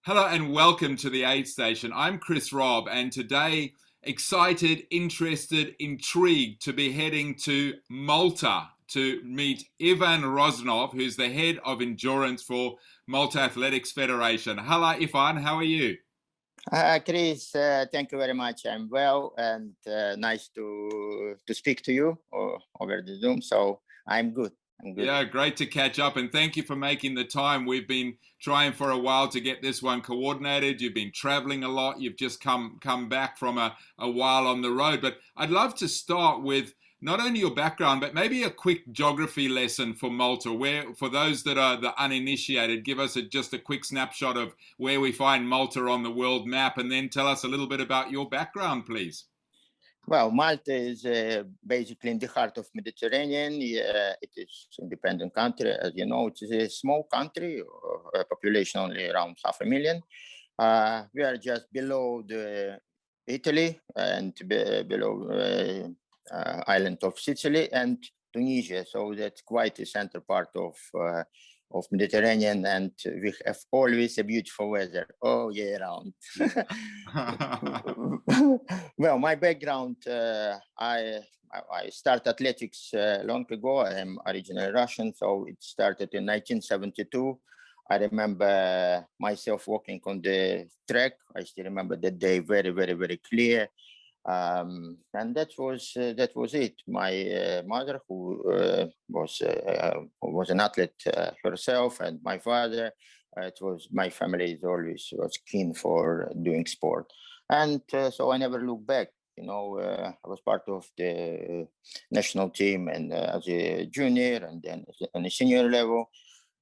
Hello and welcome to the Aid Station. I'm Chris Robb, and today excited, interested, intrigued to be heading to Malta to meet Ivan Rozhnov, who's the head of endurance for Malta Athletics Federation. Hello, Ivan. How are you? Chris, thank you very much. I'm well, and nice to speak to you over the Zoom. So I'm good. I'm good. Yeah, great to catch up, and thank you for making the time. We've been trying for a while to get this one coordinated. You've been traveling a lot. You've just come back from a while on the road. But I'd love to start with not only your background, but maybe a quick geography lesson for Malta, where for those that are the uninitiated, give us just a quick snapshot of where we find Malta on the world map, and then tell us a little bit about your background, please. Well, Malta is basically in the heart of Mediterranean. It is an independent country, as you know. It is a small country, a population only around 500,000. We are just below the Italy and below island of Sicily and Tunisia. So that's quite a center part of Mediterranean, and we have always a beautiful weather all year round. Well, my background, I started athletics long ago. I am originally Russian, so it started in 1972. I remember myself walking on the track. I still remember that day very, very, very clear. And that was it. My mother, who was an athlete herself, and my father, it was my family is always was keen for doing sport, and so I never looked back. I was part of the national team, and as a junior, and then on a senior level.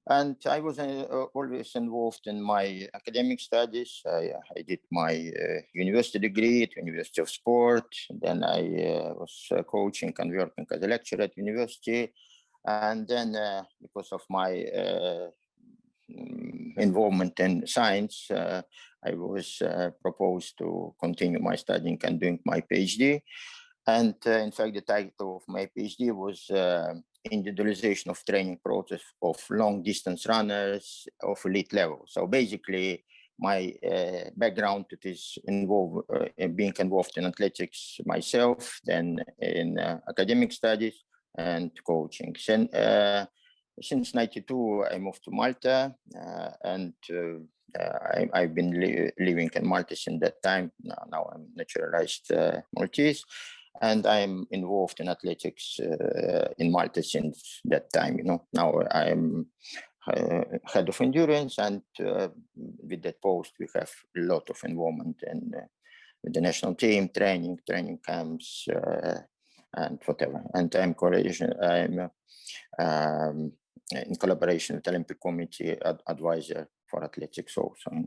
And I was always involved in my academic studies. I did my university degree at University of Sport. Then I was coaching and working as a lecturer at university. And then because of my involvement in science, I was proposed to continue my studying and doing my PhD. And in fact, the title of my PhD was individualization of training process of long distance runners of elite level. So basically, my background it is involved in being involved in athletics myself, then in academic studies and coaching. Since '92, I moved to Malta, and I've been living in Malta since that time. Now I'm naturalized Maltese. And I'm involved in athletics in Malta since that time. Now I'm head of endurance, and with that post, we have a lot of involvement in with the national team, training camps, and whatever. And I'm in collaboration with the Olympic Committee advisor for athletics also.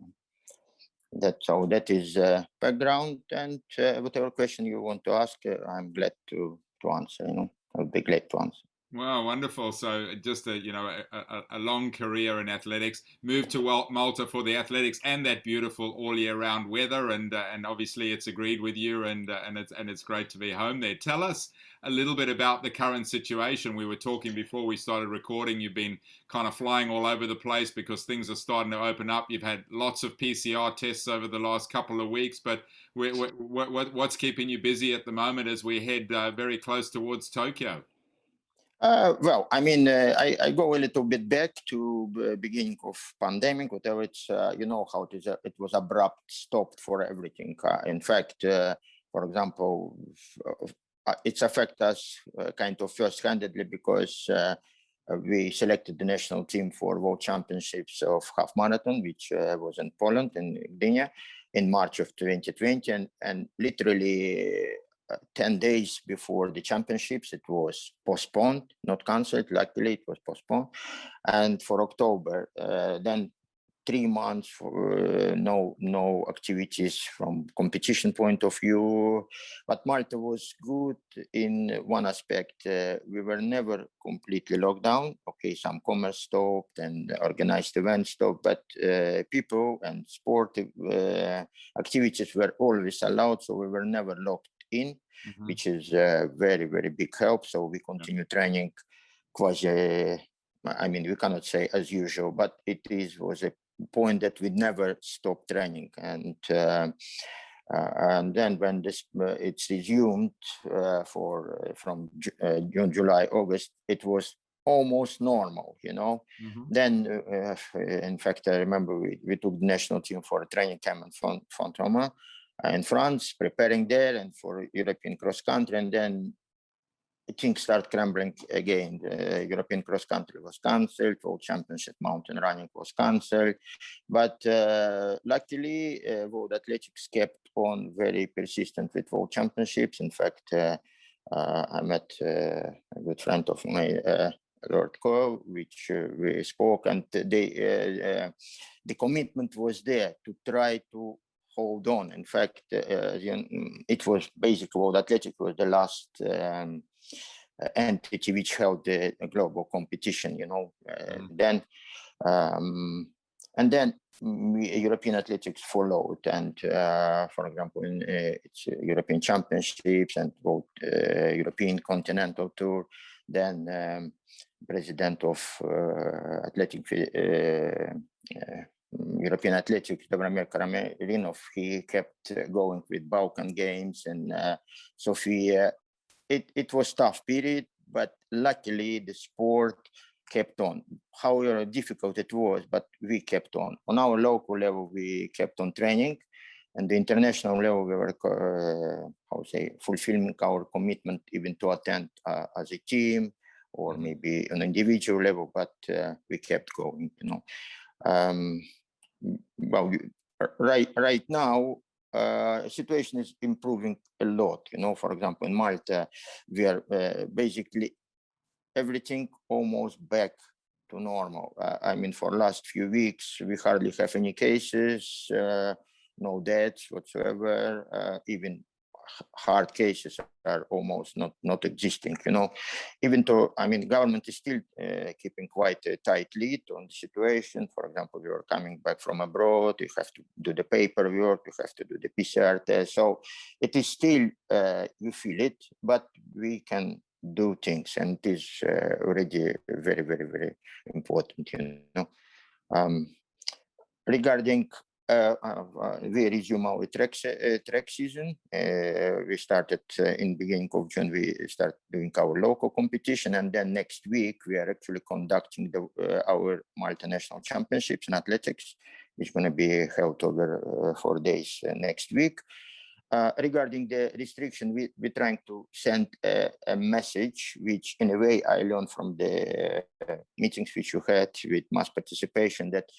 That is background, and whatever question you want to ask, I'm glad to answer. I'll be glad to answer. Wow, wonderful. So just a long career in athletics, moved to Malta for the athletics and that beautiful all year round weather, and obviously it's agreed with you, and it's great to be home there. Tell us a little bit about the current situation. We were talking before we started recording. You've been kind of flying all over the place because things are starting to open up. You've had lots of PCR tests over the last couple of weeks, but what's keeping you busy at the moment as we head very close towards Tokyo? Well, I mean, I go a little bit back to the beginning of pandemic, whatever it's, you know how it is. It was abrupt, stopped for everything. In fact, for example, it's affect us kind of first-handedly because we selected the national team for World Championships of half marathon, which was in Poland, in Gdynia, in March of 2020, and literally 10 days before the championships, it was postponed, not cancelled. Luckily, it was postponed. And for October, then 3 months for no activities from competition point of view. But Malta was good in one aspect. We were never completely locked down. Okay, some commerce stopped and organized events stopped, but people and sport activities were always allowed, so we were never locked in, which is a very, very big help. So we continue training quasi, I mean, we cannot say as usual, but it was a point that we never stop training. And then when it's resumed from June, July, August, it was almost normal, Then, in fact, I remember we took the national team for a training camp in Font-Romeu in France, preparing there and for European cross country, and then things start crumbling again. The European cross country was cancelled, World Championship mountain running was cancelled, but luckily World Athletics kept on very persistent with World Championships. In fact, I met a good friend of mine, Lord Cole, which we spoke, and the commitment was there to try to hold on. In fact, it was basically World Athletics was the last entity which held the global competition, then and then European athletics followed, and for example, in it's European Championships and both European Continental Tour, then president of European Athletics, Dobromir Karamelinov, he kept going with Balkan Games and Sofia. It was tough period, but luckily the sport kept on. However difficult it was, but we kept on. On our local level, we kept on training, and the international level, we were, fulfilling our commitment even to attend as a team or maybe an individual level, but we kept going, Well, right now, situation is improving a lot. For example, in Malta, we are basically everything almost back to normal. I mean, for last few weeks, we hardly have any cases, no deaths whatsoever. Even hard cases are almost not existing, even though, government is still keeping quite a tight lead on the situation. For example, you are coming back from abroad, you have to do the paperwork, you have to do the PCR test. So it is still, you feel it, but we can do things, and it is already very, very, very important, Regarding we resume our track season. We started in beginning of June. We start doing our local competition, and then next week we are actually conducting our Malta National Championships in athletics. It's going to be held over 4 days next week. Regarding the restriction, we're trying to send a message, which in a way I learned from the meetings which you had with mass participation, that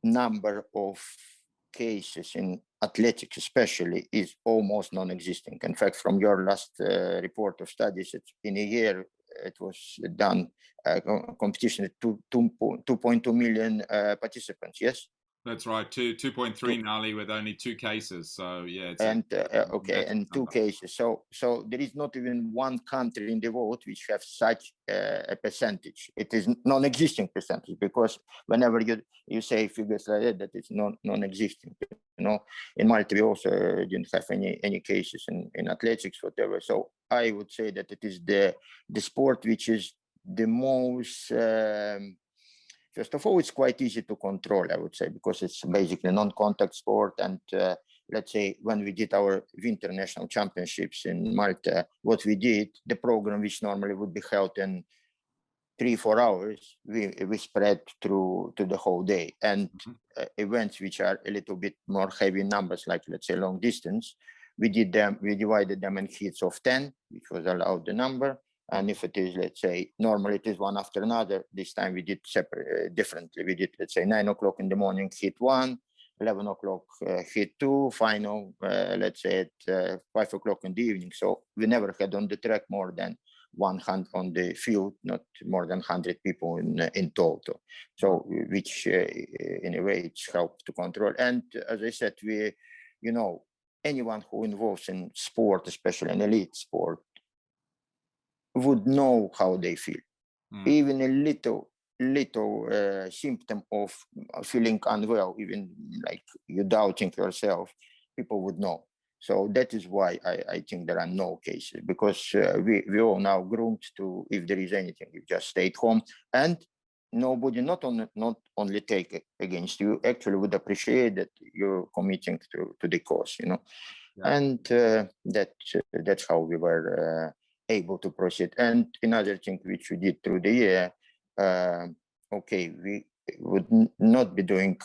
number of cases in athletics especially is almost non-existent. In fact, from your last report of studies, in a year it was done competition with 2.2 million participants, yes? That's right, 2.3 nearly, with only 2 cases. So yeah, it's and 2 cases. So there is not even one country in the world which have such a percentage. It is non-existing percentage, because whenever you say figures like that it's non-existing. In Malta we also didn't have any cases in athletics, whatever. So I would say that it is the sport which is the most. First of all, it's quite easy to control, I would say, because it's basically a non-contact sport. And let's say when we did our winter national championships in Malta, what we did, the program which normally would be held in 3-4 hours, we spread through to the whole day. And events which are a little bit more heavy numbers, like let's say long distance, we divided them in heats of 10, which was allowed the number. And if it is, let's say, normally it is one after another, this time we did separate differently. We did, let's say, 9 o'clock in the morning, hit 1, 11 o'clock, hit 2, final, let's say at 5 o'clock in the evening. So we never had on the track more than 100 on the field, not more than 100 people in total. So which in a way it's helped to control. And as I said, anyone who involves in sport, especially an elite sport, would know how they feel. Even a little symptom of feeling unwell, even like you doubting yourself, people would know. So that is why I think there are no cases, because we all now groomed to, if there is anything, you just stay at home. And nobody not only take against you, actually would appreciate that you're committing to the cause, you know. Yeah. And that's how we were able to proceed. And another thing which we did through the year, okay, we would not be doing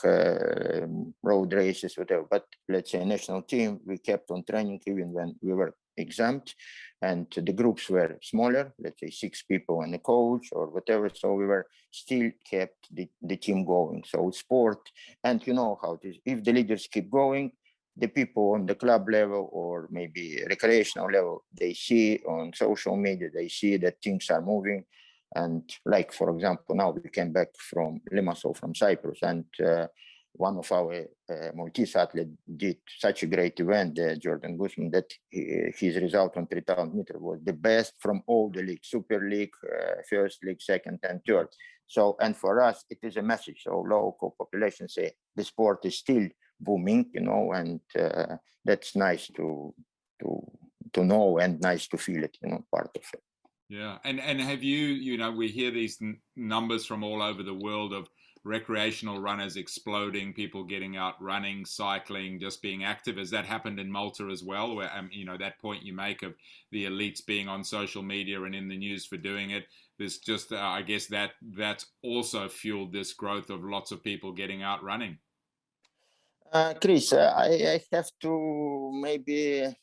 road races, whatever, but let's say national team, we kept on training even when we were exempt, and the groups were smaller, let's say 6 people and a coach or whatever. So we were still kept the team going. So sport, and you know how it is, if the leaders keep going, the people on the club level or maybe recreational level, they see on social media, they see that things are moving. And like, for example, now we came back from Limassol, from Cyprus, and one of our Maltese athletes did such a great event, Jordan Guzman, that his result on 3,000 meters was the best from all the leagues, Super League, First League, Second and Third. So, and for us, it is a message. So local population say the sport is still booming, you know, and that's nice to know and nice to feel it, you know, part of it. Yeah, and have you, you know, we hear these numbers from all over the world of recreational runners exploding, people getting out running, cycling, just being active. Has that happened in Malta as well? Where, you know, that point you make of the elites being on social media and in the news for doing it. There's just, I guess that's also fueled this growth of lots of people getting out running. Chris, I have to maybe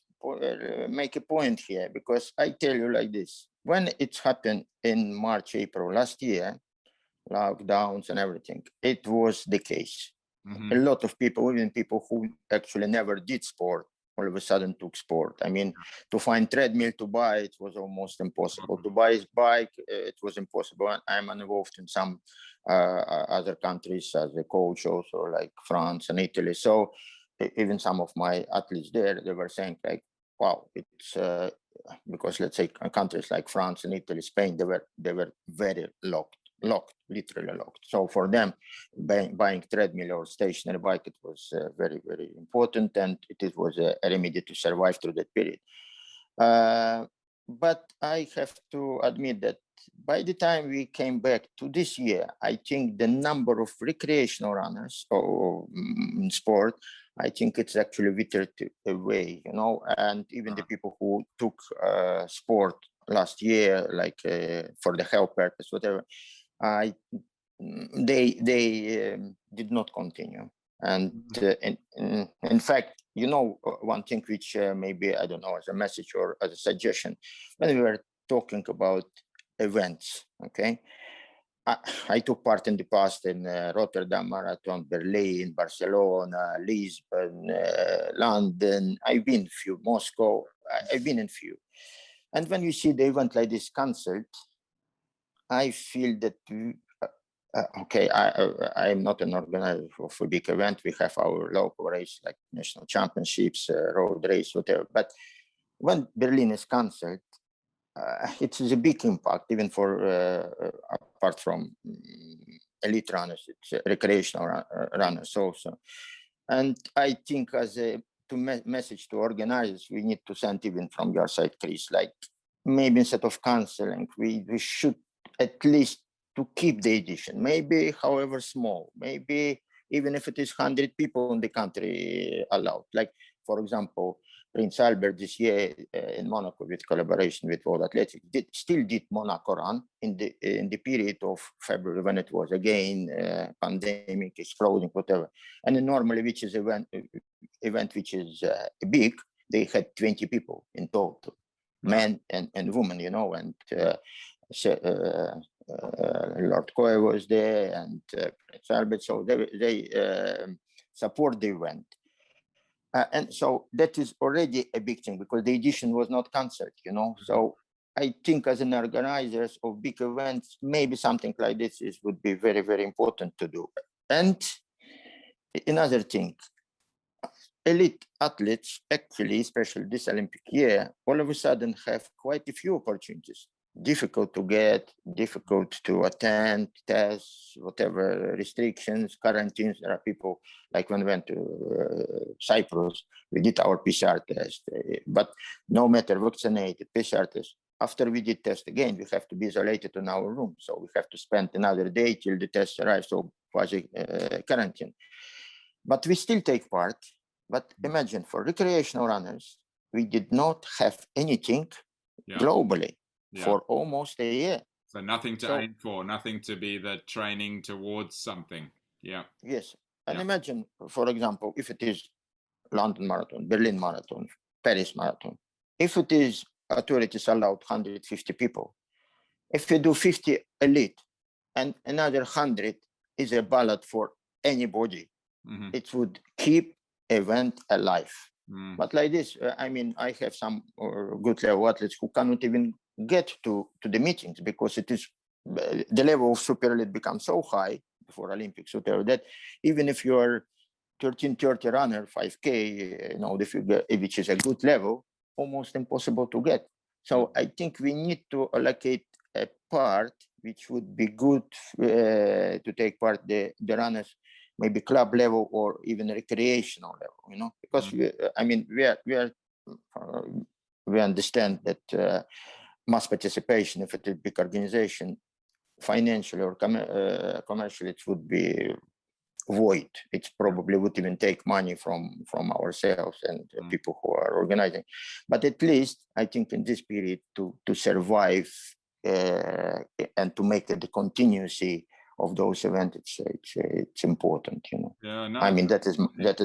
make a point here, because I tell you like this. When it happened in March, April last year, lockdowns and everything, it was the case. Mm-hmm. A lot of people, even people who actually never did sport, all of a sudden took sport. I mean, to find treadmill to buy, it was almost impossible. To buy his bike, it was impossible. I'm involved in some other countries as a coach also, like France and Italy. So even some of my athletes there, they were saying like, wow, it's because let's say countries like France and Italy, Spain, they were very locked, literally locked. So for them, buying treadmill or stationary bike, it was very, very important, and it was a remedy to survive through that period. But I have to admit that by the time we came back to this year, I think the number of recreational runners or sport, I think it's actually withered away, you know, and even the people who took sport last year, like for the health purpose, whatever, they did not continue. And in fact, you know, one thing which maybe, I don't know, as a message or as a suggestion, when we were talking about events, okay, I took part in the past in Rotterdam Marathon, Berlin, Barcelona, Lisbon, London. I've been few, Moscow, I've been in few. And when you see the event like this cancelled, I feel that okay, I'm not an organizer of a big event. We have our local race like national championships, road race, whatever. But when Berlin is cancelled, it is a big impact, even for apart from elite runners, it's recreational runners also. And I think as a message to organizers, we need to send even from your side, Chris, like maybe instead of canceling, we should at least to keep the edition, maybe however small, maybe even if it is 100 people in the country allowed. Like, for example, Prince Albert this year in Monaco, with collaboration with World Athletics, still did Monaco run in the period of February, when it was again pandemic, exploding, whatever. And normally, which is event which is big, they had 20 people in total, men and women, you know, and Lord Coe was there, and Prince Albert, so they support the event. And so that is already a big thing, because the edition was not cancelled, you know. So I think as an organizers of big events, maybe something like this would be very, very important to do. And another thing, elite athletes, actually, especially this Olympic year, all of a sudden have quite a few opportunities. Difficult to get, difficult to attend, tests, whatever, restrictions, quarantines. There are people, like when we went to Cyprus, we did our PCR test, but no matter vaccinated, PCR test, after we did test again, we have to be isolated in our room. So we have to spend another day till the test arrives. So quasi quarantine. But we still take part. But imagine for recreational runners, we did not have anything globally for almost a year. So nothing to aim for, nothing to be the training towards something. Yeah. Yes. And imagine, for example, if it is London Marathon, Berlin Marathon, Paris Marathon, if it is authorities allowed 150 people, if you do 50 elite and another 100 is a ballot for anybody, it would keep event alive. But like this, I mean, I have some good level athletes who cannot even get to the meetings because it is the level of super elite becomes so high for Olympics, whatever, that even if you are 1330 runner, 5K, you know, which is a good level, almost impossible to get. So I think we need to allocate a part which would be good to take part the runners, maybe club level or even recreational level, you know, because we understand that mass participation, if it is a big organization, financially or commercially, it would be void. It probably would even take money from ourselves and people who are organizing. But at least I think in this period to survive and to make the continuity of those events, it's important, you know. Yeah, no, I mean, that is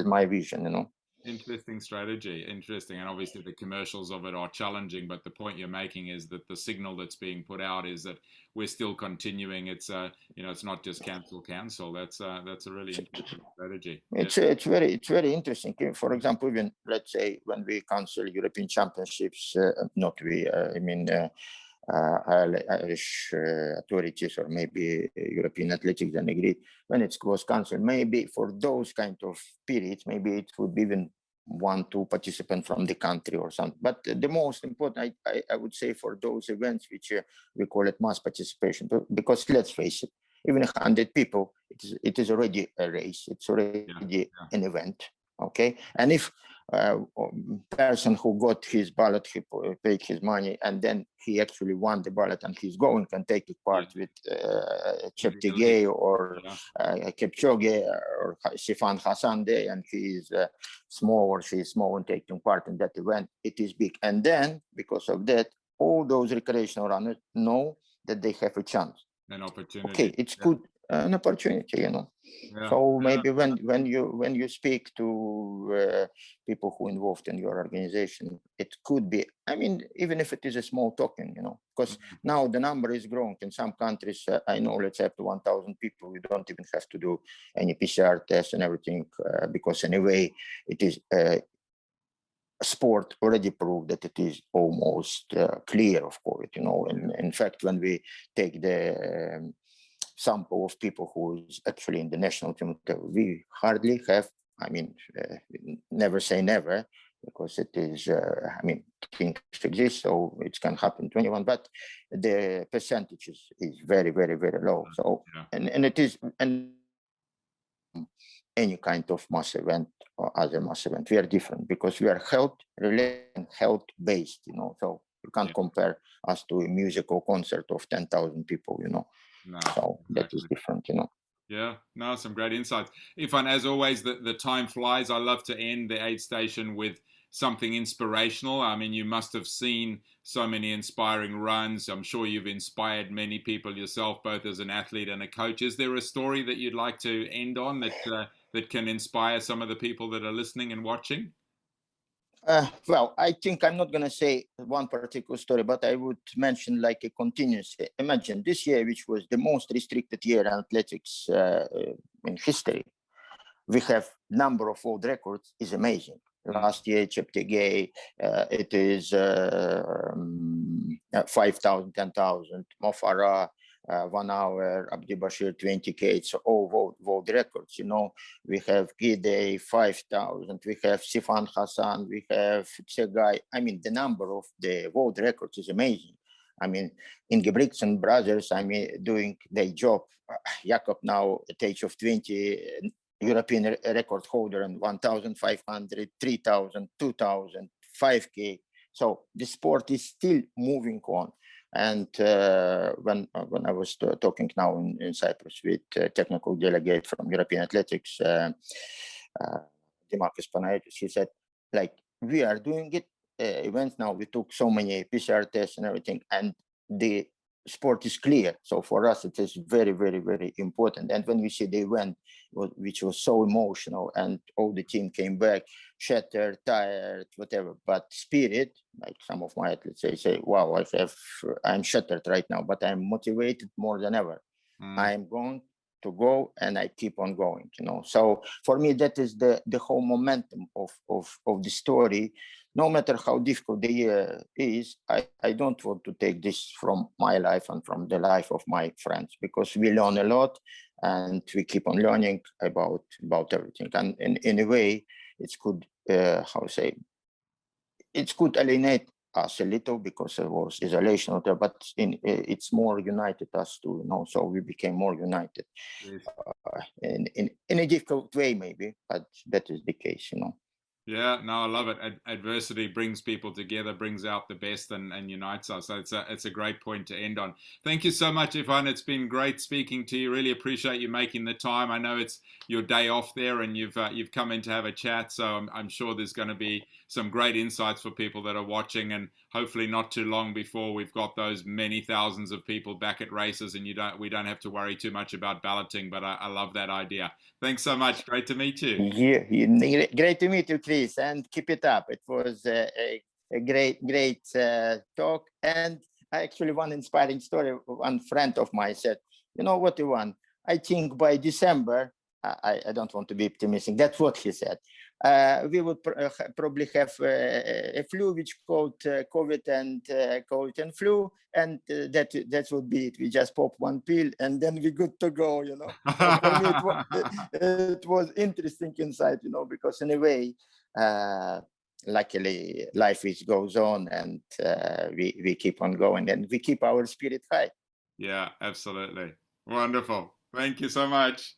my vision, you know. Interesting strategy, interesting, and obviously the commercials of it are challenging. But the point you're making is that the signal that's being put out is that we're still continuing. It's you know, it's not just cancel. That's a really interesting strategy. It's very interesting. For example, even let's say when we cancel European Championships, not we, I mean. Irish authorities or maybe European athletics and agreed when it was cancelled, maybe for those kind of periods, maybe it would be even 1-2 participants from the country or something. But the most important, I would say, for those events which we call it mass participation, because let's face it, even 100 people, it is already a race. It's already an event. Okay, and if person who got his ballot, he paid his money, and then he actually won the ballot, and he's going and taking part with Cheptegei or Kipchoge or Sifan Hassan Day, and he is small or she is small and taking part in that event. It is big, and then because of that, all those recreational runners know that they have a chance. An opportunity. Okay, it's good, an opportunity, you know. So maybe when you speak to people who involved in your organization, it could be, I mean, even if it is a small token, you know, because now the number is growing in some countries. I know, let's say up to 1,000 people, you don't even have to do any PCR tests and everything, because anyway, it is sport already proved that it is almost clear of COVID, you know. And in fact, when we take the sample of people who is actually in the national team, we hardly have, I mean, never say never, because it is, I mean, things exist, so it can happen 21, but the percentage is very, very, very low. So, and it is, and any kind of mass event or other mass event, we are different because we are health related and health based, you know. So you can't compare us to a musical concert of 10,000 people, you know. No, so that is different, you know. Yeah, no, some great insights. Ifan, as always, the time flies. I love to end the aid station with something inspirational. I mean, you must have seen so many inspiring runs. I'm sure you've inspired many people yourself, both as an athlete and a coach. Is there a story that you'd like to end on that can inspire some of the people that are listening and watching? Well, I think I'm not going to say one particular story, but I would mention like a continuity. Imagine this year, which was the most restricted year in athletics in history. We have number of world records is amazing. Last year, Cheptegei, it is 5,000, 10,000. Mofara, 1 hour, Abdi Bashir 20K, it's all world records, you know. We have Gide 5,000, we have Sifan Hassan, we have Tsegai. I mean, the number of the world records is amazing. I mean, Ingebrigtsen brothers, I mean, doing their job. Jakob now at age of 20, European record holder in 1,500, 3,000, 2,000, 5K. So the sport is still moving on. And when I was talking now in Cyprus with technical delegate from European Athletics, Demarcus Panayiotis, he said, like, we are doing it events now. We took so many PCR tests and everything, and the sport is clear. So for us, it is very, very, very important. And when we see the event, which was so emotional, and all the team came back shattered, tired, whatever, but spirit, like some of my athletes say, wow, I'm shattered right now, but I'm motivated more than ever. I'm going to go, and I keep on going, you know. So for me, that is the whole momentum of the story. No matter how difficult the year is, I don't want to take this from my life and from the life of my friends, because we learn a lot and we keep on learning about everything. And in a way, it's good, it could alienate us a little because there was isolation out there, but it's more united us too, you know. So we became more united. Yes. In a difficult way, maybe, but that is the case, you know. Yeah, no, I love it. Adversity brings people together, brings out the best, and unites us. So it's a great point to end on. Thank you so much, Ivan. It's been great speaking to you. Really appreciate you making the time. I know it's your day off there, and you've come in to have a chat. So I'm sure there's going to be some great insights for people that are watching, and hopefully not too long before we've got those many thousands of people back at races, and we don't have to worry too much about balloting. But I love that idea. Thanks so much. Great to meet you. Yeah, great to meet you, Chris, and keep it up. It was a great talk. And actually, one inspiring story, one friend of mine said, you know what, Ivan, I think by December, I don't want to be optimistic, that's what he said, we would probably have a flu which called COVID and flu, and that would be it. We just pop one pill and then we're good to go, you know. So for me, it was interesting insight, you know, because in a way, luckily life goes on, and we keep on going, and we keep our spirit high. Yeah, absolutely. Wonderful. Thank you so much.